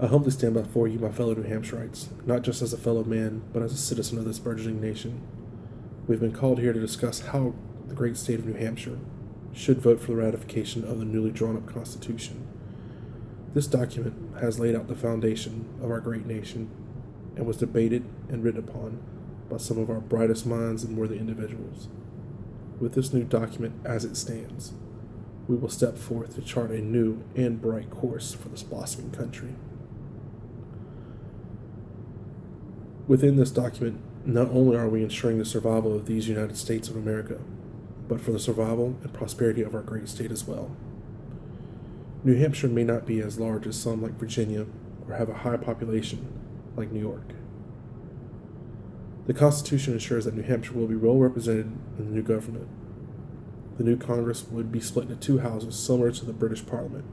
I humbly stand before you, my fellow New Hampshireites, not just as a fellow man, but as a citizen of this burgeoning nation. We've been called here to discuss how the great state of New Hampshire should vote for the ratification of the newly drawn-up Constitution. This document has laid out the foundation of our great nation and was debated and written upon by some of our brightest minds and worthy individuals. With this new document as it stands, we will step forth to chart a new and bright course for this blossoming country. Within this document, not only are we ensuring the survival of these United States of America, but for the survival and prosperity of our great state as well. New Hampshire may not be as large as some like Virginia or have a high population like New York. The Constitution ensures that New Hampshire will be well represented in the new government. The new Congress would be split into two houses similar to the British Parliament.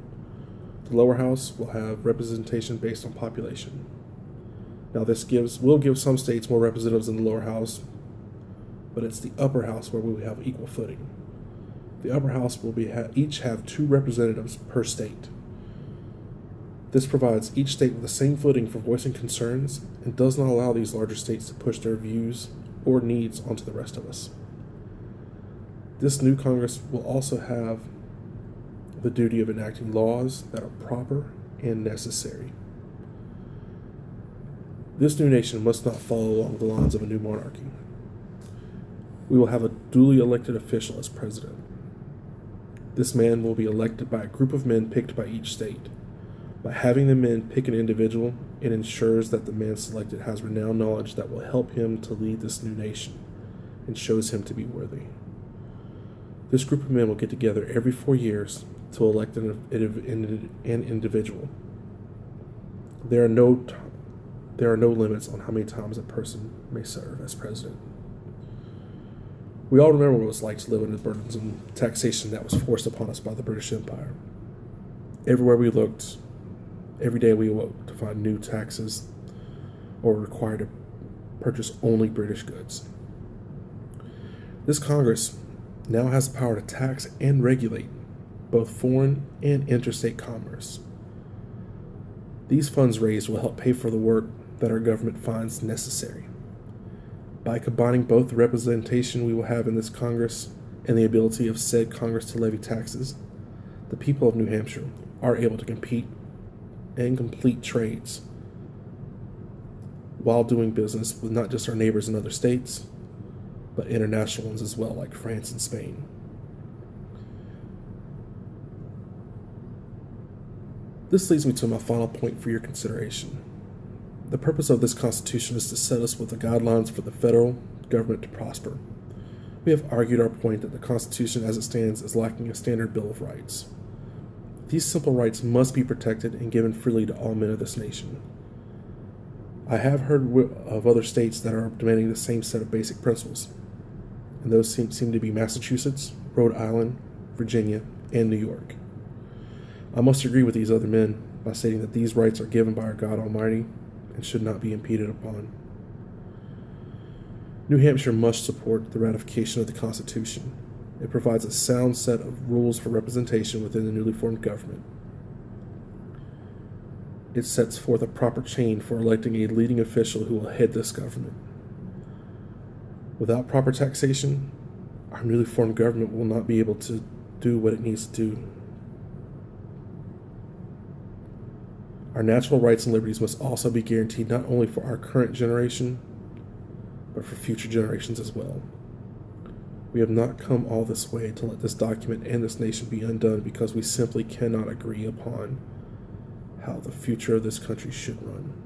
The lower house will have representation based on population. Now this will give some states more representatives in the lower house, but it's the upper house where we will have equal footing. The upper house will each have 2 representatives per state. This provides each state with the same footing for voicing concerns and does not allow these larger states to push their views or needs onto the rest of us. This new Congress will also have the duty of enacting laws that are proper and necessary. This new nation must not follow along the lines of a new monarchy. We will have a duly elected official as president. This man will be elected by a group of men picked by each state. By having the men pick an individual, it ensures that the man selected has renowned knowledge that will help him to lead this new nation and shows him to be worthy. This group of men will get together every 4 years to elect an individual. There are no limits on how many times a person may serve as president. We all remember what it was like to live under the burdens and taxation that was forced upon us by the British Empire. Everywhere we looked, every day we awoke to find new taxes or were required to purchase only British goods. This Congress now has the power to tax and regulate both foreign and interstate commerce. These funds raised will help pay for the work that our government finds necessary. By combining both the representation we will have in this Congress and the ability of said Congress to levy taxes, the people of New Hampshire are able to compete and complete trades while doing business with not just our neighbors in other states, but international ones as well, like France and Spain. This leads me to my final point for your consideration. The purpose of this Constitution is to set us with the guidelines for the federal government to prosper. We have argued our point that the Constitution as it stands is lacking a standard Bill of Rights. These simple rights must be protected and given freely to all men of this nation. I have heard of other states that are demanding the same set of basic principles, and those seem to be Massachusetts, Rhode Island, Virginia, and New York. I must agree with these other men by stating that these rights are given by our God Almighty and should not be impeded upon. New Hampshire must support the ratification of the Constitution. It provides a sound set of rules for representation within the newly formed government. It sets forth a proper chain for electing a leading official who will head this government. Without proper taxation, our newly formed government will not be able to do what it needs to do. Our natural rights and liberties must also be guaranteed not only for our current generation, but for future generations as well. We have not come all this way to let this document and this nation be undone because we simply cannot agree upon how the future of this country should run.